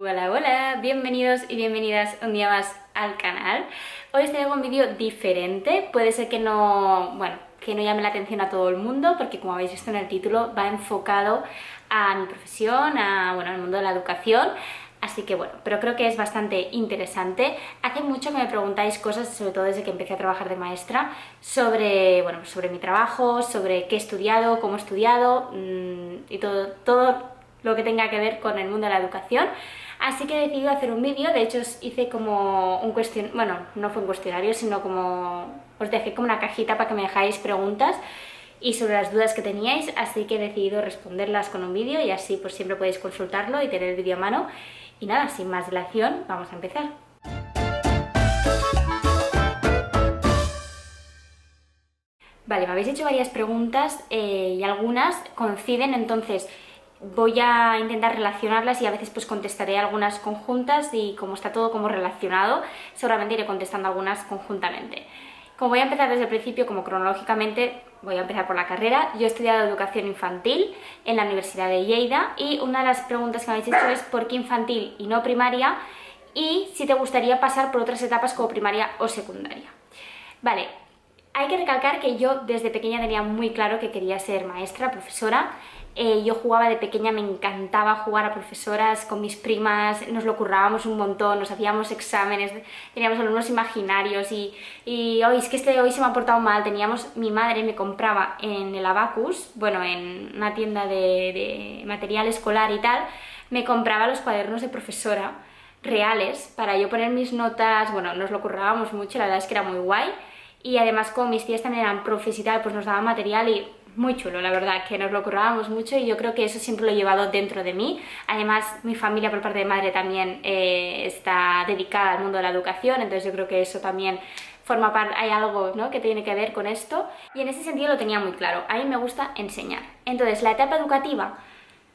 Hola, hola, bienvenidos y bienvenidas un día más al canal. Hoy os traigo un vídeo diferente, puede ser que que no llame la atención a todo el mundo, porque como habéis visto en el título, va enfocado a mi profesión, al mundo de la educación, así que pero creo que es bastante interesante. Hace mucho que me preguntáis cosas, sobre todo desde que empecé a trabajar de maestra, sobre mi trabajo, sobre qué he estudiado, cómo he estudiado, y todo lo que tenga que ver con el mundo de la educación. Así que he decidido hacer un vídeo. De hecho os hice como un cuestionario, bueno, no fue un cuestionario, sino como os dejé como una cajita para que me dejáis preguntas y sobre las dudas que teníais, así que he decidido responderlas con un vídeo y así pues siempre podéis consultarlo y tener el vídeo a mano. Y nada, sin más dilación, vamos a empezar. Vale, me habéis hecho varias preguntas y algunas coinciden, entonces voy a intentar relacionarlas y a veces pues contestaré algunas conjuntas y como está todo como relacionado, seguramente iré contestando algunas conjuntamente. Como voy a empezar desde el principio, como cronológicamente, voy a empezar por la carrera. Yo he estudiado educación infantil en la Universidad de Lleida y una de las preguntas que me habéis hecho es ¿por qué infantil y no primaria? Y si te gustaría pasar por otras etapas como primaria o secundaria. Vale, hay que recalcar que yo desde pequeña tenía muy claro que quería ser maestra, profesora. Yo jugaba de pequeña, me encantaba jugar a profesoras con mis primas, nos lo currábamos un montón, nos hacíamos exámenes, teníamos alumnos imaginarios y hoy es que hoy se me ha portado mal. Mi madre me compraba en el Abacus, en una tienda de material escolar y tal, me compraba los cuadernos de profesora reales para yo poner mis notas. Nos lo currábamos mucho, la verdad es que era muy guay. Y además como mis tías también eran profes y tal, pues nos daban material y muy chulo, la verdad, que nos lo currábamos mucho y yo creo que eso siempre lo he llevado dentro de mí. Además, mi familia por parte de madre también está dedicada al mundo de la educación, entonces yo creo que eso también forma parte, hay algo, ¿no?, que tiene que ver con esto y en ese sentido lo tenía muy claro. A mí me gusta enseñar. Entonces, la etapa educativa,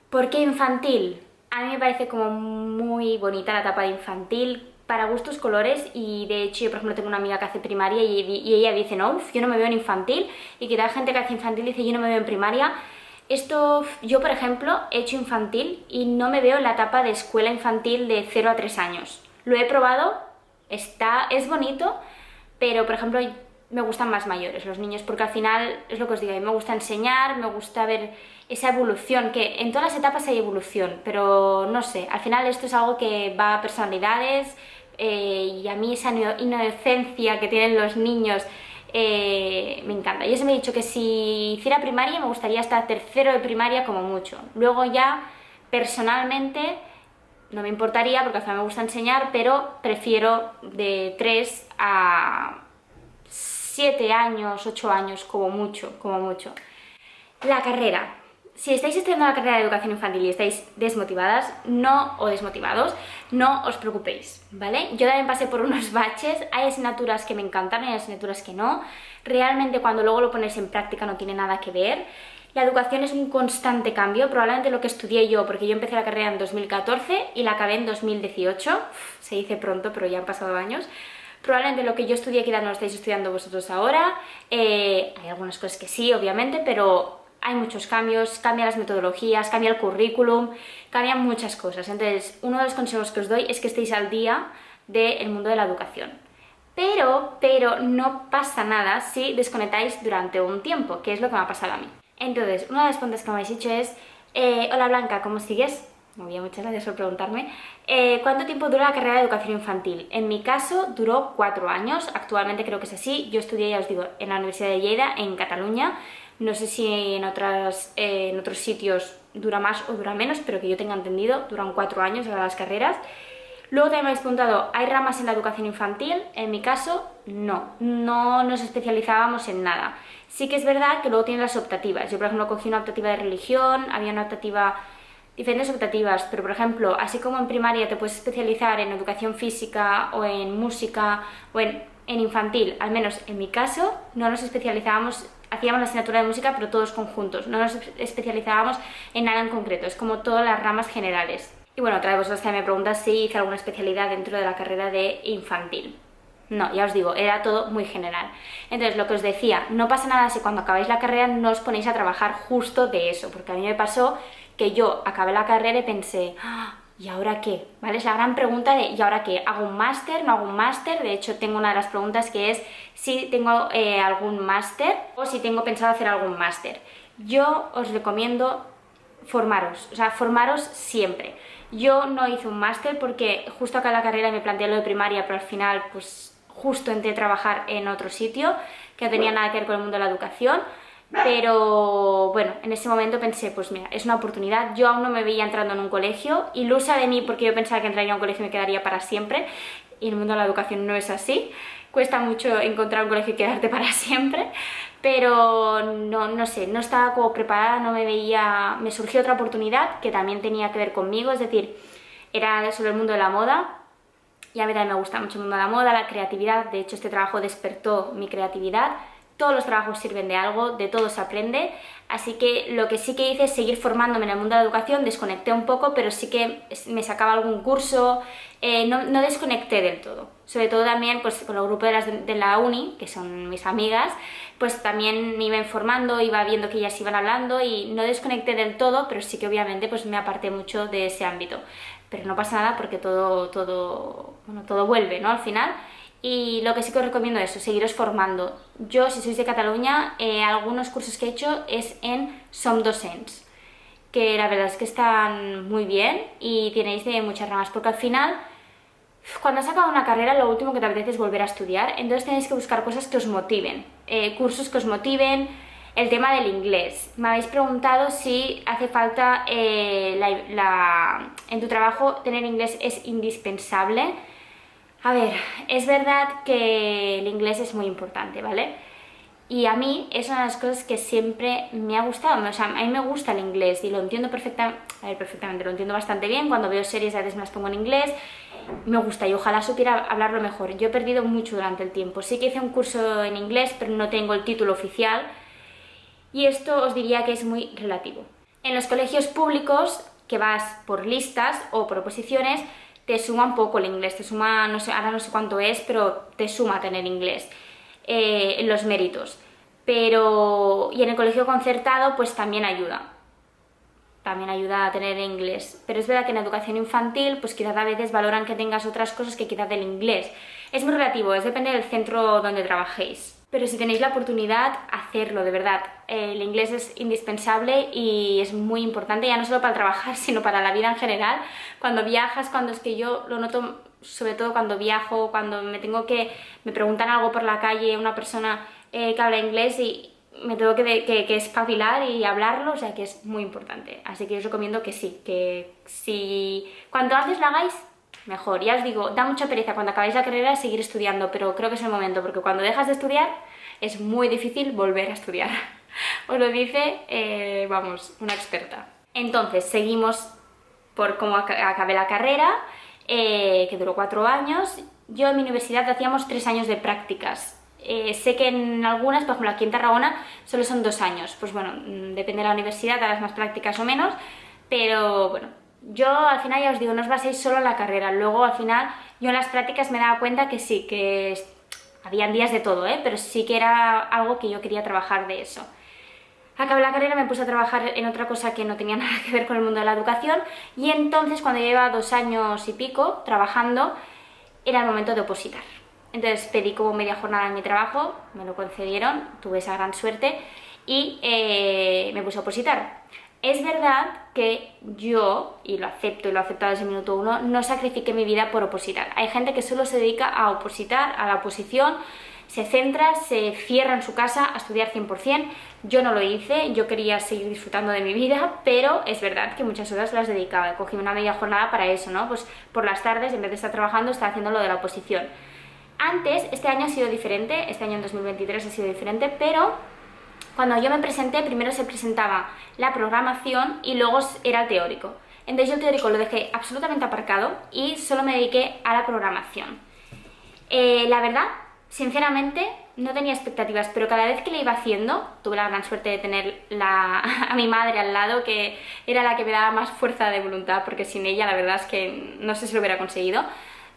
¿por qué infantil? A mí me parece como muy bonita la etapa de infantil, para gustos colores, y de hecho yo por ejemplo tengo una amiga que hace primaria y ella dice no, yo no me veo en infantil, y que la gente que hace infantil dice yo no me veo en primaria. Yo por ejemplo he hecho infantil y no me veo en la etapa de escuela infantil de 0 a 3 años. Lo he probado, es bonito, pero por ejemplo me gustan más mayores los niños, porque al final es lo que os digo, a mí me gusta enseñar, me gusta ver esa evolución, que en todas las etapas hay evolución, pero no sé, al final esto es algo que va a personalidades, y a mí esa inocencia que tienen los niños me encanta. Yo siempre he dicho que si hiciera primaria me gustaría hasta tercero de primaria como mucho. Luego ya personalmente no me importaría porque al final me gusta enseñar, pero prefiero de 3 a 7 años, 8 años como mucho, como mucho. La carrera. Si estáis estudiando la carrera de educación infantil y estáis desmotivadas, o desmotivados, no os preocupéis, ¿vale? Yo también pasé por unos baches, hay asignaturas que me encantan y hay asignaturas que no. Realmente cuando luego lo pones en práctica no tiene nada que ver. La educación es un constante cambio, probablemente lo que estudié yo, porque yo empecé la carrera en 2014 y la acabé en 2018, se dice pronto, pero ya han pasado años. Probablemente lo que yo estudié quizás no lo estáis estudiando vosotros ahora, hay algunas cosas que sí, obviamente, pero hay muchos cambios, cambian las metodologías, cambia el currículum, cambian muchas cosas. Entonces, uno de los consejos que os doy es que estéis al día del mundo de la educación. Pero no pasa nada si desconectáis durante un tiempo, que es lo que me ha pasado a mí. Entonces, una de las preguntas que me habéis dicho es hola Blanca, ¿cómo sigues? Muy bien, muchas gracias por preguntarme. ¿Cuánto tiempo dura la carrera de educación infantil? En mi caso duró 4 años, actualmente creo que es así. Yo estudié, ya os digo, en la Universidad de Lleida, en Cataluña. No sé si en otros sitios dura más o dura menos, pero que yo tenga entendido, duran 4 años las carreras. Luego también me habéis preguntado, ¿hay ramas en la educación infantil? En mi caso, no nos especializábamos en nada. Sí que es verdad que luego tienen las optativas. Yo, por ejemplo, cogí una optativa de religión, había una optativa, diferentes optativas, pero por ejemplo, así como en primaria te puedes especializar en educación física o en música o en infantil, al menos en mi caso, no nos especializábamos, hacíamos la asignatura de música pero todos conjuntos, no nos especializábamos en nada en concreto, es como todas las ramas generales. Y bueno, otra de vosotros también me preguntas si hice alguna especialidad dentro de la carrera de infantil. No, ya os digo, era todo muy general. Entonces, lo que os decía, no pasa nada si cuando acabáis la carrera no os ponéis a trabajar justo de eso, porque a mí me pasó que yo acabé la carrera y pensé, ¿y ahora qué? ¿Vale? Es la gran pregunta de ¿y ahora qué? ¿Hago un máster? ¿No hago un máster? De hecho, tengo una de las preguntas que es si tengo algún máster o si tengo pensado hacer algún máster. Yo os recomiendo formaros, o sea, formaros siempre. Yo no hice un máster porque justo acá en la carrera me planteé lo de primaria, pero al final, pues justo entré a trabajar en otro sitio que no tenía nada que ver con el mundo de la educación. Pero bueno, en ese momento pensé, pues mira, es una oportunidad. Yo aún no me veía entrando en un colegio, ilusa de mí porque yo pensaba que entraría a un colegio y me quedaría para siempre, y en el mundo de la educación no es así. Cuesta mucho encontrar un colegio y quedarte para siempre, pero no sé, no estaba como preparada, no me veía. Me surgió otra oportunidad que también tenía que ver conmigo, es decir, era sobre el mundo de la moda. Y a mí también me gusta mucho el mundo de la moda, la creatividad. De hecho, este trabajo despertó mi creatividad. Todos los trabajos sirven de algo, de todo se aprende, así que lo que sí que hice es seguir formándome en el mundo de la educación. Desconecté un poco, pero sí que me sacaba algún curso, no desconecté del todo. Sobre todo también pues, con el grupo de la uni, que son mis amigas, pues también me iba informando, iba viendo que ellas iban hablando y no desconecté del todo, pero sí que obviamente pues, me aparté mucho de ese ámbito. Pero no pasa nada porque todo vuelve, ¿no? Al final. Y lo que sí que os recomiendo es eso, seguiros formando. Yo, si sois de Cataluña, algunos cursos que he hecho es en Som Docents, que la verdad es que están muy bien y tenéis de muchas ramas, porque al final, cuando has acabado una carrera, lo último que te apetece es volver a estudiar, entonces tenéis que buscar cosas que os motiven, cursos que os motiven. El tema del inglés. Me habéis preguntado si hace falta en tu trabajo tener inglés es indispensable. A ver, es verdad que el inglés es muy importante, ¿vale? Y a mí es una de las cosas que siempre me ha gustado. O sea, a mí me gusta el inglés y lo entiendo perfectamente, lo entiendo bastante bien. Cuando veo series a veces me las pongo en inglés. Me gusta y ojalá supiera hablarlo mejor. Yo he perdido mucho durante el tiempo. Sí que hice un curso en inglés, pero no tengo el título oficial. Y esto os diría que es muy relativo. En los colegios públicos, que vas por listas o por oposiciones, te suma un poco el inglés, te suma, no sé, ahora no sé cuánto es, pero te suma tener inglés en los méritos. Y en el colegio concertado, pues también ayuda a tener inglés. Pero es verdad que en educación infantil, pues quizás a veces valoran que tengas otras cosas que quizás del inglés. Es muy relativo, depende del centro donde trabajéis. Pero si tenéis la oportunidad, hacerlo, de verdad. El inglés es indispensable y es muy importante, ya no solo para trabajar, sino para la vida en general. Cuando viajas, es que yo lo noto sobre todo cuando viajo, cuando me preguntan algo por la calle, una persona que habla inglés y me tengo que espabilar y hablarlo, o sea que es muy importante. Así que os recomiendo que sí, que si cuanto antes lo hagáis, mejor. Ya os digo, da mucha pereza cuando acabáis la carrera seguir estudiando, pero creo que es el momento, porque cuando dejas de estudiar es muy difícil volver a estudiar. Os lo dice, una experta. Entonces, seguimos por cómo acabé la carrera, que duró 4 años. Yo en mi universidad hacíamos 3 años de prácticas. Sé que en algunas, por ejemplo aquí en Tarragona, solo son 2 años. Pues bueno, depende de la universidad, harás más prácticas o menos, pero bueno, yo al final ya os digo, no os baséis solo en la carrera. Luego al final yo en las prácticas me daba cuenta que sí, que habían días de todo, pero sí que era algo que yo quería trabajar de eso. Acabé la carrera, me puse a trabajar en otra cosa que no tenía nada que ver con el mundo de la educación y entonces cuando llevaba 2 años y pico trabajando era el momento de opositar. Entonces pedí como media jornada en mi trabajo, me lo concedieron, tuve esa gran suerte y me puse a opositar. Es verdad que yo, y lo acepto y lo he aceptado desde el minuto 1, no sacrifiqué mi vida por opositar. Hay gente que solo se dedica a opositar, a la oposición, se centra, se cierra en su casa a estudiar 100%. Yo no lo hice, yo quería seguir disfrutando de mi vida, pero es verdad que muchas horas las dedicaba. Cogí una media jornada para eso, ¿no? Pues por las tardes, en vez de estar trabajando, estaba haciendo lo de la oposición. Antes, este año ha sido diferente, este año en 2023 ha sido diferente, pero cuando yo me presenté, primero se presentaba la programación y luego era el teórico. Entonces yo el teórico lo dejé absolutamente aparcado y solo me dediqué a la programación. La verdad, sinceramente, no tenía expectativas, pero cada vez que le iba haciendo, tuve la gran suerte de tener a mi madre al lado, que era la que me daba más fuerza de voluntad, porque sin ella la verdad es que no sé si lo hubiera conseguido.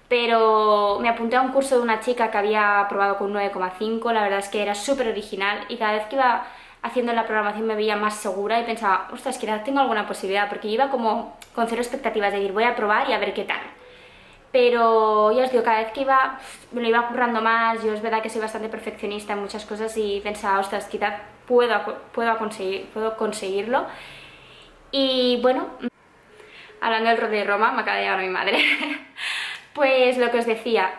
Pero me apunté a un curso de una chica que había aprobado con 9,5, la verdad es que era súper original y cada vez que iba haciendo la programación me veía más segura y pensaba, ostras, quizás tengo alguna posibilidad, porque yo iba como con cero expectativas, de decir, voy a probar y a ver qué tal. Pero ya os digo, cada vez que iba, me lo iba currando más. Yo es verdad que soy bastante perfeccionista en muchas cosas y pensaba, ostras, quizás puedo conseguirlo. Y bueno, hablando del Rode de Roma, me acaba de llegar mi madre. Pues lo que os decía,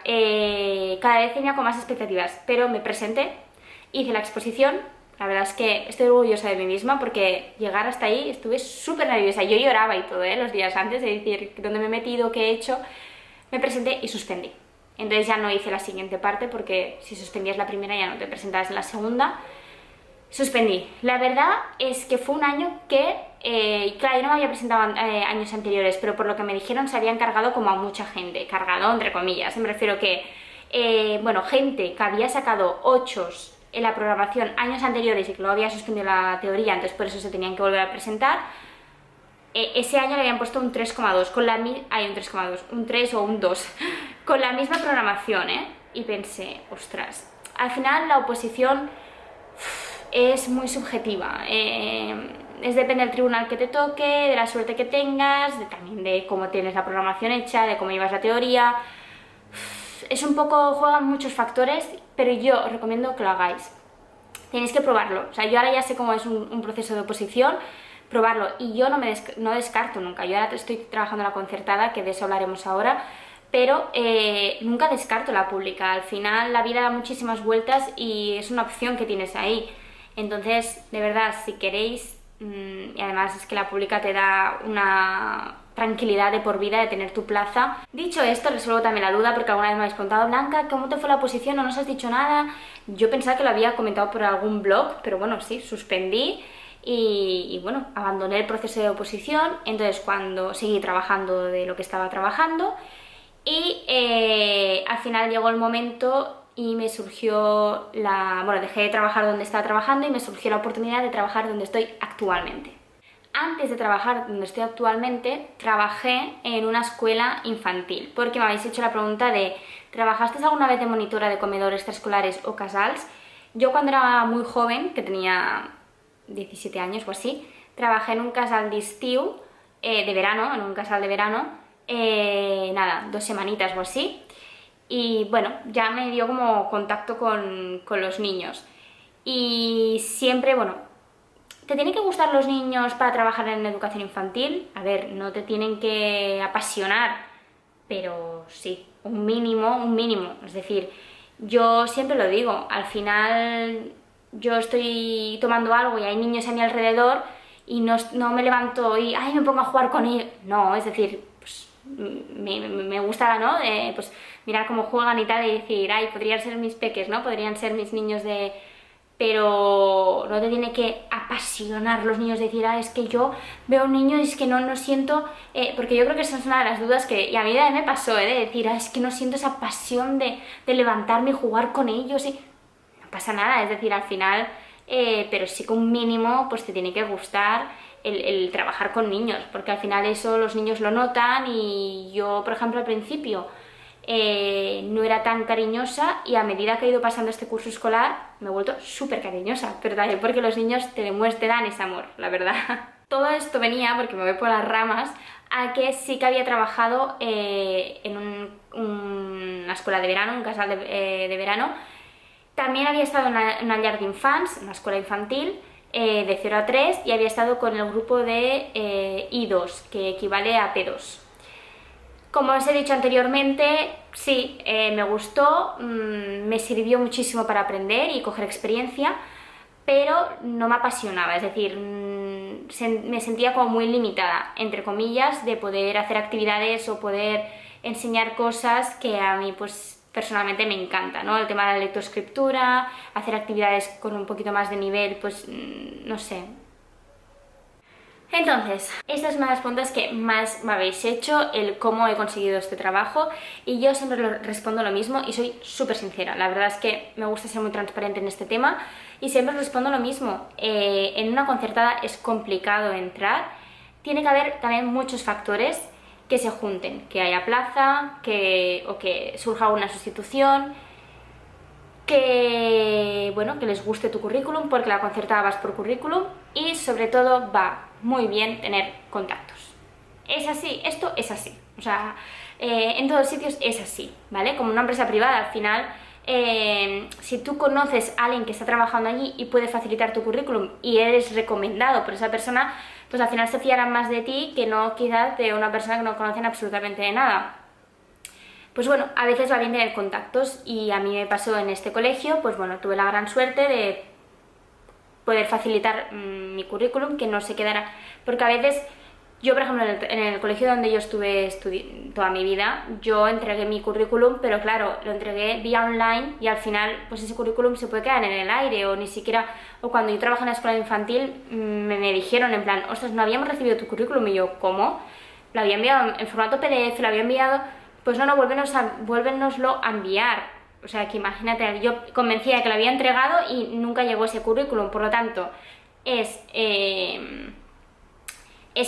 cada vez tenía con más expectativas, pero me presenté, hice la exposición. La verdad es que estoy orgullosa de mí misma porque llegar hasta ahí estuve súper nerviosa. Yo lloraba y todo, los días antes, de decir dónde me he metido, qué he hecho. Me presenté y suspendí. Entonces ya no hice la siguiente parte porque si suspendías la primera ya no te presentabas en la segunda. Suspendí. La verdad es que fue un año que, claro, yo no me había presentado años anteriores, pero por lo que me dijeron se había encargado como a mucha gente, cargado entre comillas, me refiero que, bueno, gente que había sacado 8 en la programación años anteriores y que luego había suspendido la teoría, entonces por eso se tenían que volver a presentar, ese año le habían puesto un 3,2, con la un 3,2, un 3 o un 2, con la misma programación, y pensé, ostras, al final la oposición es muy subjetiva, depende del tribunal que te toque, de la suerte que tengas, también de cómo tienes la programación hecha, de cómo llevas la teoría. Es un poco, juegan muchos factores, pero yo os recomiendo que lo hagáis. Tenéis que probarlo. O sea, yo ahora ya sé cómo es un proceso de oposición, probarlo. Y yo no descarto nunca. Yo ahora estoy trabajando en la concertada, que de eso hablaremos ahora, pero nunca descarto la pública. Al final la vida da muchísimas vueltas y es una opción que tienes ahí. Entonces, de verdad, si queréis, y además es que la pública te da una tranquilidad de por vida de tener tu plaza. Dicho esto, resuelvo también la duda porque alguna vez me habéis preguntado, Blanca, ¿cómo te fue la oposición? ¿No nos has dicho nada? Yo pensaba que lo había comentado por algún blog, pero bueno, sí, suspendí y bueno, abandoné el proceso de oposición. Entonces cuando seguí trabajando de lo que estaba trabajando y al final llegó el momento y me surgió bueno, dejé de trabajar donde estaba trabajando y me surgió la oportunidad de trabajar donde estoy actualmente. Antes de trabajar donde estoy actualmente, trabajé en una escuela infantil, porque me habéis hecho la pregunta de ¿trabajaste alguna vez de monitora de comedores extraescolares o casals? Yo cuando era muy joven, que tenía 17 años o así, trabajé en un casal d'estiu, de verano, en un casal de verano, nada, 2 semanitas o así, y bueno, ya me dio como contacto con los niños. Y siempre, bueno, ¿te tienen que gustar los niños para trabajar en educación infantil? A ver, no te tienen que apasionar, pero sí, un mínimo, un mínimo. Es decir, yo siempre lo digo, al final yo estoy tomando algo y hay niños a mi alrededor y no me levanto y ay, me pongo a jugar con ellos. No, es decir, pues me gusta, ¿no? Pues mirar cómo juegan y tal y decir, ay, podrían ser mis peques, ¿no? Podrían ser mis niños de... Pero no te tiene que apasionar los niños, decir, ah, es que yo veo a un niño y es que no siento, porque yo creo que esa es una de las dudas que, y a mí también me pasó, de decir, ah, es que no siento esa pasión de levantarme y jugar con ellos, y no pasa nada, es decir, al final, pero sí que un mínimo, pues te tiene que gustar el trabajar con niños, porque al final eso los niños lo notan y yo, por ejemplo, al principio no era tan cariñosa y a medida que he ido pasando este curso escolar me he vuelto súper cariñosa, pero también porque los niños te dan ese amor, la verdad. Todo esto venía, porque me voy por las ramas, a que sí que había trabajado en una escuela de verano, un casal de verano. También había estado en una llar d'infants, una escuela infantil, de 0 a 3, y había estado con el grupo de I2, que equivale a P2. Como os he dicho anteriormente, sí, me gustó, me sirvió muchísimo para aprender y coger experiencia, pero no me apasionaba, es decir, me sentía como muy limitada, entre comillas, de poder hacer actividades o poder enseñar cosas que a mí pues personalmente me encanta, ¿no? El tema de la lectoescritura, hacer actividades con un poquito más de nivel, pues no sé. Entonces, esta es una de las preguntas que más me habéis hecho, el cómo he conseguido este trabajo, y yo siempre respondo lo mismo y soy súper sincera. La verdad es que me gusta ser muy transparente en este tema y siempre respondo lo mismo. En una concertada es complicado entrar, tiene que haber también muchos factores que se junten, que haya plaza, o que surja una sustitución, que, bueno, que les guste tu currículum, porque la concertada vas por currículum, y sobre todo va muy bien tener contactos. Es así, esto es así, o sea, en todos sitios es así, ¿vale? Como una empresa privada, al final, si tú conoces a alguien que está trabajando allí y puede facilitar tu currículum y eres recomendado por esa persona, pues al final se fiarán más de ti que no quizás de una persona que no conocen absolutamente de nada. Pues bueno, a veces va bien tener contactos, y a mí me pasó en este colegio, pues bueno, tuve la gran suerte de poder facilitar mi currículum, que no se quedara, porque a veces yo, por ejemplo, en el colegio donde yo estuve toda mi vida, yo entregué mi currículum, pero claro, lo entregué vía online, y al final pues ese currículum se puede quedar en el aire, o ni siquiera, o cuando yo trabajé en la escuela infantil me dijeron en plan, ostras, no habíamos recibido tu currículum, y yo, ¿cómo? Lo había enviado en formato PDF, lo había enviado, pues no, vuélvenoslo a enviar. O sea, que imagínate, yo convencía de que lo había entregado y nunca llegó ese currículum. Por lo tanto, es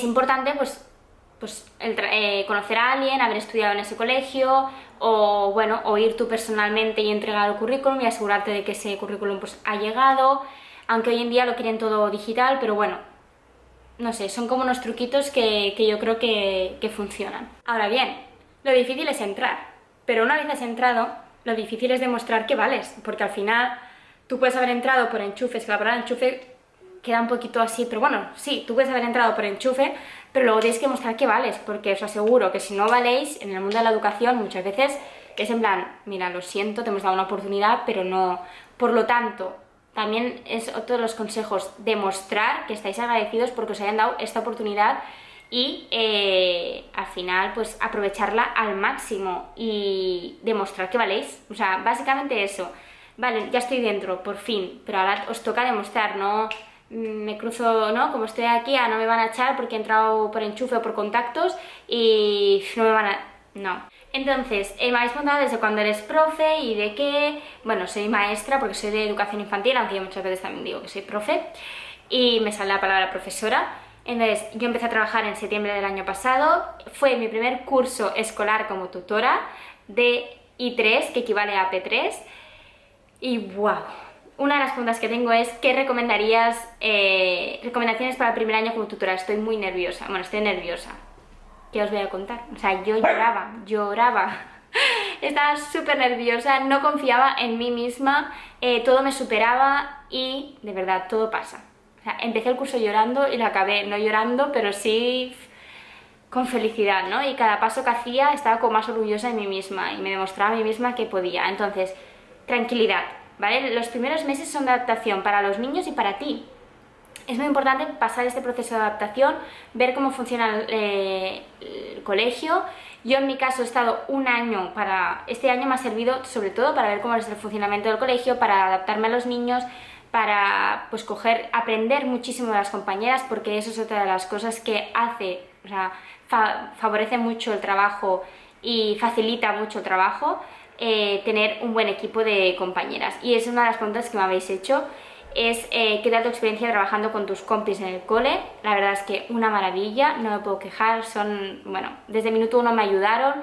importante conocer a alguien, haber estudiado en ese colegio, o bueno, o ir tú personalmente y entregar el currículum y asegurarte de que ese currículum pues ha llegado, aunque hoy en día lo quieren todo digital, pero bueno, no sé, son como unos truquitos que yo creo que funcionan. Ahora bien, lo difícil es entrar, pero una vez has entrado, lo difícil es demostrar que vales, porque al final tú puedes haber entrado por enchufe, es que la palabra enchufe queda un poquito así, pero bueno, sí, tú puedes haber entrado por enchufe, pero luego tienes que mostrar que vales, porque os aseguro que si no valéis, en el mundo de la educación muchas veces es en plan, mira, lo siento, te hemos dado una oportunidad, pero no. Por lo tanto, también es otro de los consejos, demostrar que estáis agradecidos porque os hayan dado esta oportunidad, y al final pues aprovecharla al máximo y demostrar que valéis. O sea, básicamente eso. Vale, ya estoy dentro, por fin, pero ahora os toca demostrar, no me cruzo, ¿no? Como estoy aquí, no me van a echar porque he entrado por enchufe o por contactos y no me van a... No. Entonces, me habéis preguntado desde cuándo eres profe y de qué. Bueno, soy maestra porque soy de educación infantil, aunque yo muchas veces también digo que soy profe, y me sale la palabra profesora. Entonces, yo empecé a trabajar en septiembre del año pasado, fue mi primer curso escolar como tutora de I3, que equivale a P3, y wow, una de las preguntas que tengo es, ¿qué recomendarías, recomendaciones para el primer año como tutora? Estoy muy nerviosa, bueno, estoy nerviosa. ¿Qué os voy a contar? O sea, yo lloraba. Estaba súper nerviosa, no confiaba en mí misma, todo me superaba y, de verdad, todo pasa. O sea, empecé el curso llorando y lo acabé no llorando, pero sí con felicidad, ¿no? Y cada paso que hacía estaba como más orgullosa de mí misma y me demostraba a mí misma que podía. Entonces, tranquilidad, ¿vale? Los primeros meses son de adaptación para los niños y para ti. Es muy importante pasar este proceso de adaptación, ver cómo funciona el colegio. Yo en mi caso he estado un año este año me ha servido sobre todo para ver cómo es el funcionamiento del colegio, para adaptarme a los niños, para pues aprender muchísimo de las compañeras, porque eso es otra de las cosas que hace, o sea, favorece mucho el trabajo y facilita mucho el trabajo, tener un buen equipo de compañeras. Y es una de las preguntas que me habéis hecho. Es qué tal tu experiencia trabajando con tus compis en el cole. La verdad es que una maravilla, no me puedo quejar, bueno, desde el minuto uno me ayudaron,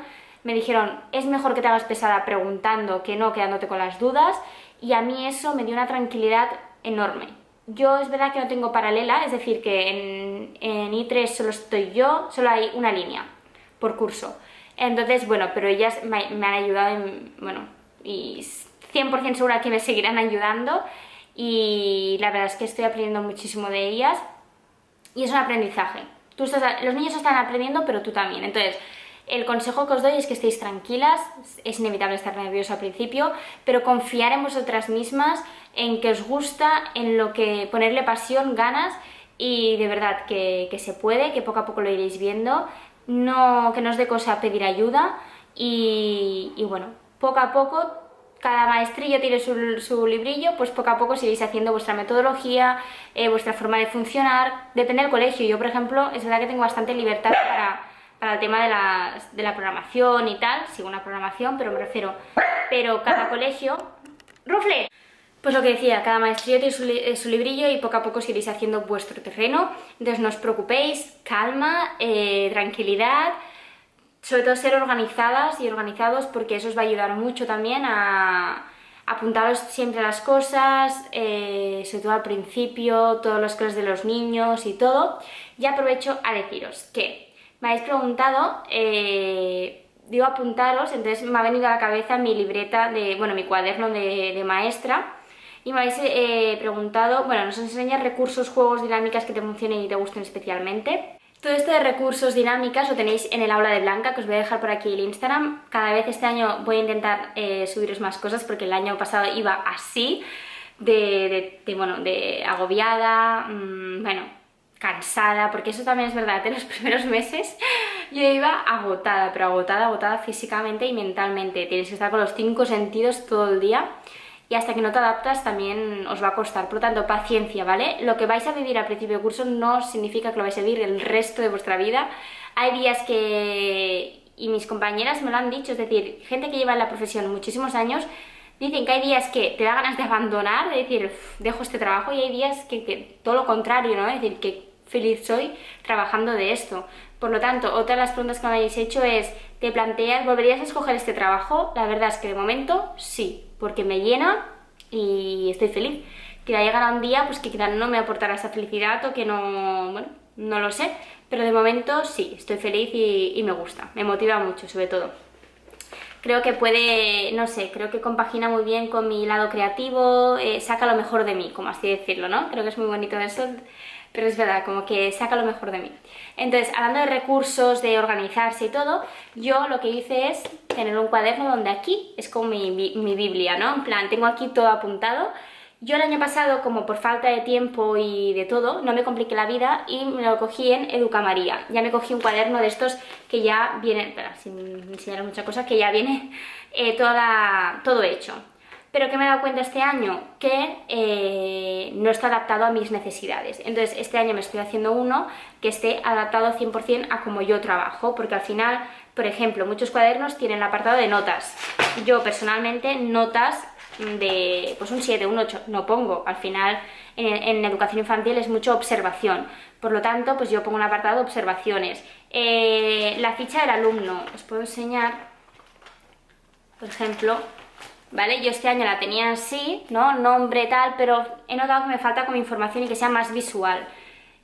me dijeron, es mejor que te hagas pesada preguntando que no quedándote con las dudas, y a mí eso me dio una tranquilidad enorme. Yo es verdad que no tengo paralela, es decir, que en I3 solo estoy yo, solo hay una línea por curso. Entonces, bueno, pero ellas me han ayudado, bueno, y 100% segura que me seguirán ayudando. Y la verdad es que estoy aprendiendo muchísimo de ellas y es un aprendizaje. Los niños están aprendiendo, pero tú también. Entonces, el consejo que os doy es que estéis tranquilas. Es inevitable estar nervioso al principio, pero confiar en vosotras mismas, en que os gusta, en lo que ponerle pasión, ganas, y de verdad que se puede, que poco a poco lo iréis viendo. No, que no os dé cosa pedir ayuda y bueno, poco a poco. Cada maestrillo tiene su librillo, pues poco a poco seguís haciendo vuestra metodología, vuestra forma de funcionar, depende del colegio. Yo, por ejemplo, es verdad que tengo bastante libertad para el tema de la programación y tal, sigo una programación, pero me refiero, pero cada colegio... ¡Rufle! Pues lo que decía, cada maestrillo tiene su librillo y poco a poco seguiréis haciendo vuestro terreno, entonces no os preocupéis, calma, tranquilidad. Sobre todo ser organizadas y organizados, porque eso os va a ayudar mucho también a apuntaros siempre las cosas, sobre todo al principio, todas las cosas de los niños y todo. Y aprovecho a deciros que me habéis preguntado, digo apuntaros, entonces me ha venido a la cabeza mi libreta bueno, mi cuaderno de maestra, y me habéis preguntado, bueno, nos enseñas recursos, juegos, dinámicas que te funcionen y te gusten especialmente. Todo esto de recursos, dinámicas lo tenéis en el aula de Blanca, que os voy a dejar por aquí el Instagram. Cada vez este año voy a intentar subiros más cosas, porque el año pasado iba así, de agobiada, bueno, cansada, porque eso también es verdad, en los primeros meses yo iba agotada, pero agotada físicamente y mentalmente. Tienes que estar con los 5 sentidos todo el día. Y hasta que no te adaptas también os va a costar, por lo tanto, paciencia, ¿vale? Lo que vais a vivir al principio de curso no significa que lo vais a vivir el resto de vuestra vida. Hay días que, y mis compañeras me lo han dicho, es decir, gente que lleva en la profesión muchísimos años, dicen que hay días que te da ganas de abandonar, de decir, dejo este trabajo, y hay días que todo lo contrario, ¿no? Es decir, que feliz soy trabajando de esto. Por lo tanto, otra de las preguntas que me habéis hecho es, ¿te planteas, volverías a escoger este trabajo? La verdad es que de momento sí, porque me llena y estoy feliz. Quizá llegará un día pues que quizá no me aportará esa felicidad o que no, bueno, no lo sé, pero de momento sí, estoy feliz y me gusta, me motiva mucho sobre todo. Creo que puede, no sé, creo que compagina muy bien con mi lado creativo, saca lo mejor de mí, como así decirlo, ¿no? Creo que es muy bonito eso, pero es verdad, como que saca lo mejor de mí. Entonces, hablando de recursos, de organizarse y todo, yo lo que hice es tener un cuaderno donde aquí es como mi Biblia, ¿no? En plan, tengo aquí todo apuntado. Yo el año pasado, como por falta de tiempo y de todo, no me compliqué la vida y me lo cogí en Educamaría. Ya me cogí un cuaderno de estos que ya viene, espera, sin enseñar muchas cosas, que ya viene todo hecho. Pero que me he dado cuenta este año que no está adaptado a mis necesidades. Entonces este año me estoy haciendo uno que esté adaptado 100% a cómo yo trabajo, porque al final, por ejemplo, muchos cuadernos tienen el apartado de notas. Yo personalmente notas de pues un 7, un 8 no pongo. Al final en educación infantil es mucho observación. Por lo tanto, pues yo pongo un apartado de observaciones. La ficha del alumno, os puedo enseñar, por ejemplo. ¿Vale? Yo este año la tenía así, ¿no? Nombre, tal, pero he notado que me falta como información y que sea más visual.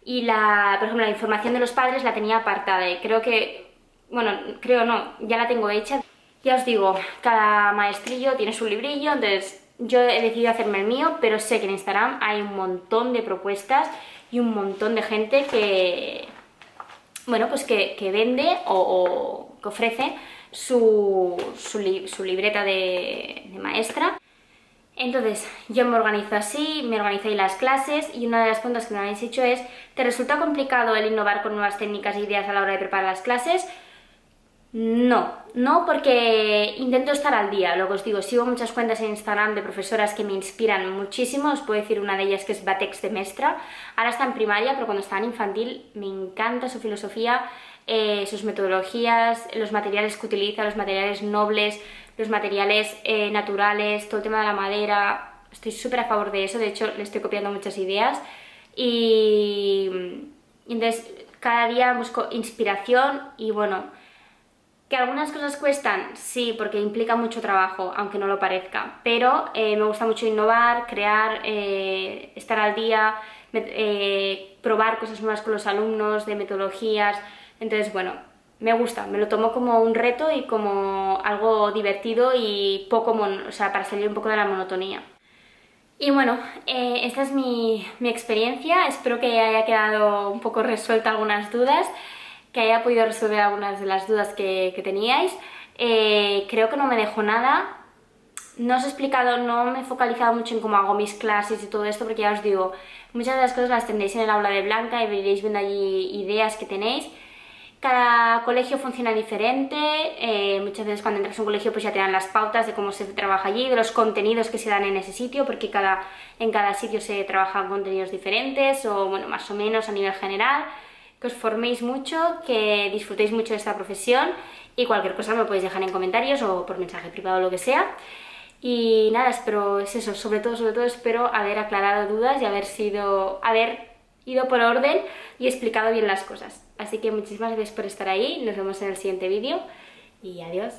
Y por ejemplo, la información de los padres la tenía apartada y creo que, bueno, creo no, ya la tengo hecha. Ya os digo, cada maestrillo tiene su librillo, entonces yo he decidido hacerme el mío, pero sé que en Instagram hay un montón de propuestas y un montón de gente que, bueno, pues que vende o que ofrece su libreta de maestra. Entonces yo me organizo así, me organizo ahí las clases, y una de las preguntas que me habéis hecho es, ¿te resulta complicado el innovar con nuevas técnicas e ideas a la hora de preparar las clases? No, porque intento estar al día. Lo que os digo, sigo muchas cuentas en Instagram de profesoras que me inspiran muchísimo. Os puedo decir una de ellas que es Batex de Mestra. Ahora está en primaria, pero cuando está en infantil me encanta su filosofía, sus metodologías, los materiales que utiliza, los materiales nobles, los materiales naturales, todo el tema de la madera. Estoy súper a favor de eso, de hecho le estoy copiando muchas ideas y entonces cada día busco inspiración. Y bueno, que algunas cosas cuestan, sí, porque implica mucho trabajo, aunque no lo parezca, pero me gusta mucho innovar, crear, estar al día, probar cosas nuevas con los alumnos, de metodologías. Entonces, bueno, me gusta, me lo tomo como un reto y como algo divertido y o sea, para salir un poco de la monotonía. Y bueno, esta es mi experiencia. Espero que haya quedado un poco resuelta algunas dudas, que haya podido resolver algunas de las dudas que teníais. Creo que no me dejo nada. No os he explicado, no me he focalizado mucho en cómo hago mis clases y todo esto, porque ya os digo, muchas de las cosas las tendréis en el aula de Blanca y veréis viendo allí ideas que tenéis. Cada colegio funciona diferente, muchas veces cuando entras a un colegio pues ya te dan las pautas de cómo se trabaja allí, de los contenidos que se dan en ese sitio, porque en cada sitio se trabajan contenidos diferentes, o bueno, más o menos a nivel general. Que os forméis mucho, que disfrutéis mucho de esta profesión, y cualquier cosa me podéis dejar en comentarios o por mensaje privado o lo que sea. Y nada, espero, es eso, sobre todo espero haber aclarado dudas y haber ido por orden y explicado bien las cosas. Así que muchísimas gracias por estar ahí, nos vemos en el siguiente vídeo y adiós.